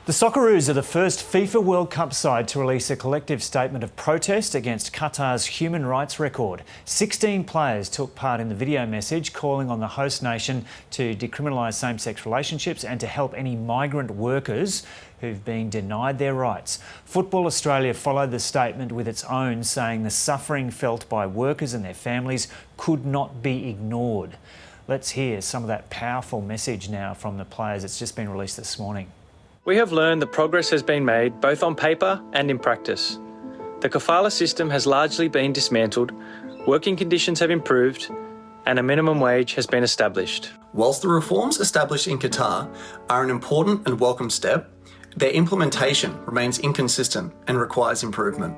The Socceroos are the first FIFA World Cup side to release a collective statement of protest against Qatar's human rights record. 16 players took part in the video message calling on the host nation to decriminalise same-sex relationships and to help any migrant workers who've been denied their rights. Football Australia followed the statement with its own, saying the suffering felt by workers and their families could not be ignored. Let's hear some of that powerful message now from the players. It's just been released this morning. We have learned that progress has been made both on paper and in practice. The kafala system has largely been dismantled, working conditions have improved, and a minimum wage has been established. Whilst the reforms established in Qatar are an important and welcome step, their implementation remains inconsistent and requires improvement.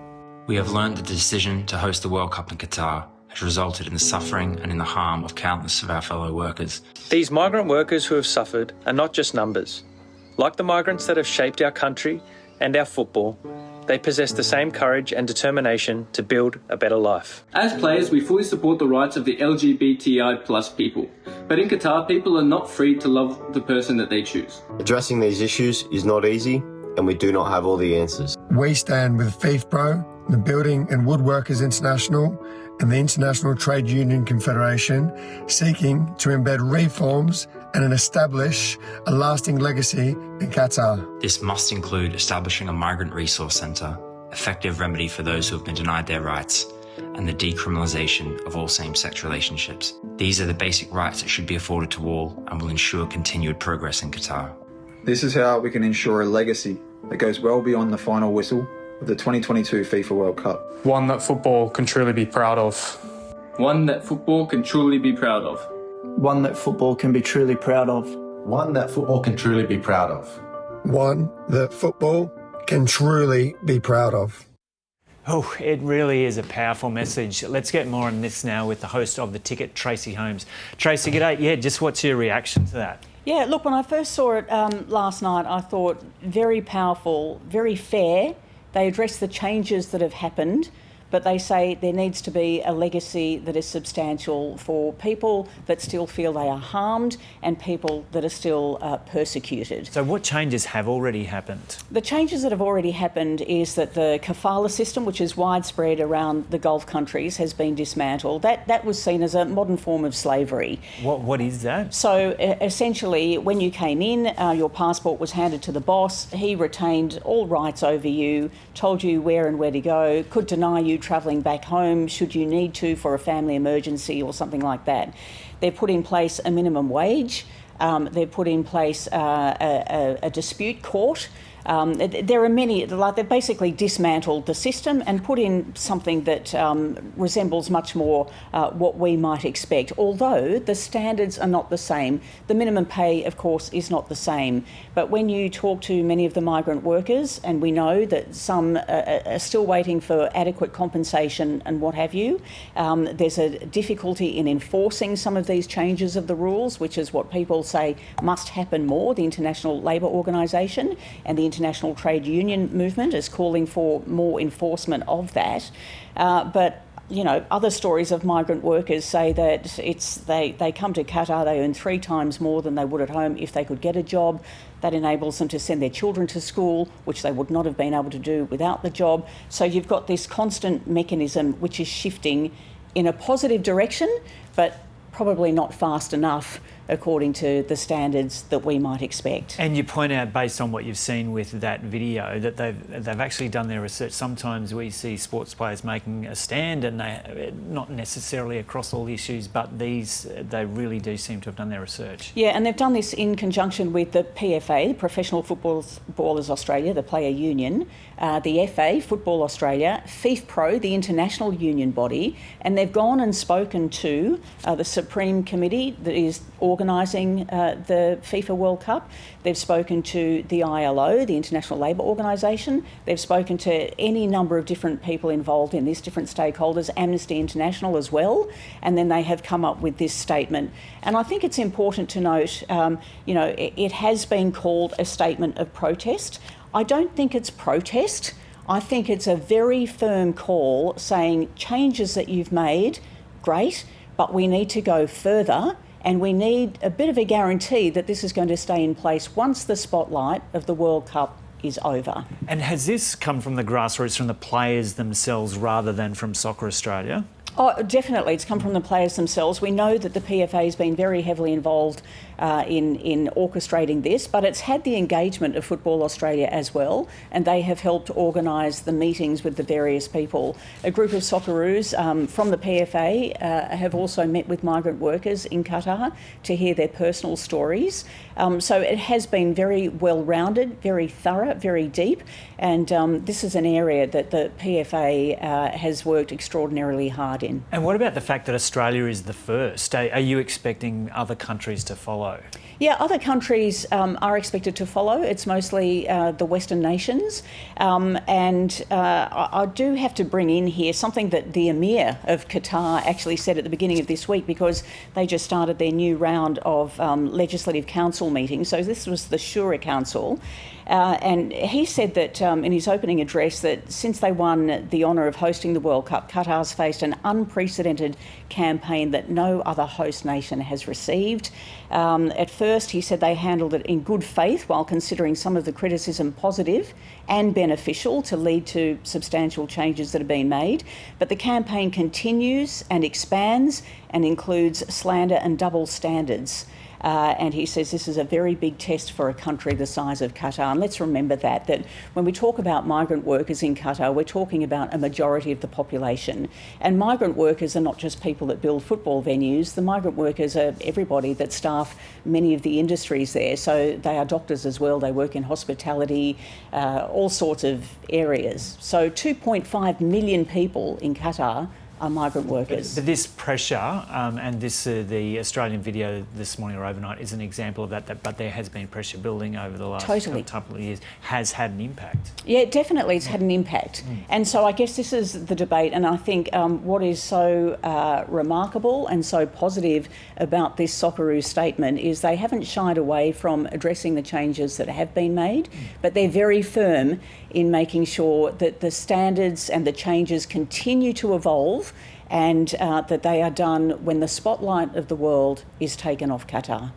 We have learned that the decision to host the World Cup in Qatar has resulted in the suffering and in the harm of countless of our fellow workers. These migrant workers who have suffered are not just numbers. Like the migrants that have shaped our country and our football, they possess the same courage and determination to build a better life. As players, we fully support the rights of the LGBTI+ people. But in Qatar, people are not free to love the person that they choose. Addressing these issues is not easy, and we do not have all the answers. We stand with FIFPro, the Building and Woodworkers International, and the International Trade Union Confederation, seeking to embed reforms and establish a lasting legacy in Qatar. This must include establishing a migrant resource centre, effective remedy for those who have been denied their rights, and the decriminalisation of all same-sex relationships. These are the basic rights that should be afforded to all and will ensure continued progress in Qatar. This is how we can ensure a legacy that goes well beyond the final whistle of the 2022 FIFA World Cup. One that football can truly be proud of. One that football can truly be proud of. One that football can be truly proud of. One that football can truly be proud of. One that football can truly be proud of. Oh, it really is a powerful message. Let's get more on this now with the host of The Ticket, Tracy Holmes. Tracy, g'day. Yeah, just what's your reaction to that? Yeah, look, when I first saw it last night, I thought very powerful, very fair. They address the changes that have happened, but they say there needs to be a legacy that is substantial for people that still feel they are harmed and people that are still persecuted. So what changes have already happened? The changes that have already happened is that the kafala system, which is widespread around the Gulf countries, has been dismantled. That was seen as a modern form of slavery. What is that? So essentially, when you came in, your passport was handed to the boss. He retained all rights over you, told you where and where to go, could deny you travelling back home should you need to for a family emergency or something like that. They've put in place a minimum wage. They've put in place a dispute court. There are many, they've basically dismantled the system and put in something that resembles much more what we might expect, although the standards are not the same. The minimum pay, of course, is not the same. But when you talk to many of the migrant workers, and we know that some are still waiting for adequate compensation and what have you, there's a difficulty in enforcing some of these changes of the rules, which is what people say must happen more. The International Labour Organisation and the International Trade Union movement is calling for more enforcement of that. But you know, other stories of migrant workers say that they come to Qatar, they earn 3 times more than they would at home if they could get a job. That enables them to send their children to school, which they would not have been able to do without the job. So you've got this constant mechanism which is shifting in a positive direction, but probably not fast enough according to the standards that we might expect. And you point out, based on what you've seen with that video, that they've actually done their research. Sometimes we see sports players making a stand, and they not necessarily across all the issues, but these they really do seem to have done their research. Yeah, and they've done this in conjunction with the PFA, Professional Footballers Australia, the player union, the FA, Football Australia, FIFPro, the international union body, and they've gone and spoken to the Supreme Committee that is organising the FIFA World Cup. They've spoken to the ILO, the International Labour Organisation. They've spoken to any number of different people involved in this, different stakeholders, Amnesty International as well, and then they have come up with this statement. And I think it's important to note, you know, it has been called a statement of protest. I don't think it's protest. I think it's a very firm call saying changes that you've made, great, but we need to go further And we need a bit of a guarantee that this is going to stay in place once the spotlight of the World Cup is over. And has this come from the grassroots, from the players themselves rather than from Soccer Australia? Oh, definitely. It's come from the players themselves. We know that the PFA has been very heavily involved in orchestrating this, but it's had the engagement of Football Australia as well, and they have helped organise the meetings with the various people. A group of Socceroos from the PFA have also met with migrant workers in Qatar to hear their personal stories. So it has been very well-rounded, very thorough, very deep, and this is an area that the PFA has worked extraordinarily hard in. And what about the fact that Australia is the first? Are you expecting other countries to follow? Yeah, other countries are expected to follow. It's mostly the Western nations. I do have to bring in here something that the Emir of Qatar actually said at the beginning of this week, because they just started their new round of Legislative Council meetings. So this was the Shura Council. And he said that in his opening address that since they won the honour of hosting the World Cup, Qatar's faced an unprecedented campaign that no other host nation has received. At first, he said they handled it in good faith while considering some of the criticism positive and beneficial to lead to substantial changes that have been made. But the campaign continues and expands and includes slander and double standards. And he says this is a very big test for a country the size of Qatar. And let's remember that when we talk about migrant workers in Qatar, we're talking about a majority of the population. And migrant workers are not just people that build football venues. The migrant workers are everybody that staff many of the industries there. So they are doctors as well. They work in hospitality, all sorts of areas. So 2.5 million people in Qatar are migrant workers. But this pressure and this the Australian video this morning or overnight is an example of that, but there has been pressure building over the last couple of years, has had an impact. Yeah, definitely it's had an impact. And so I guess this is the debate, and I think what is so remarkable and so positive about this Socceroos statement is they haven't shied away from addressing the changes that have been made, but they're very firm in making sure that the standards and the changes continue to evolve, and that they are done when the spotlight of the world is taken off Qatar.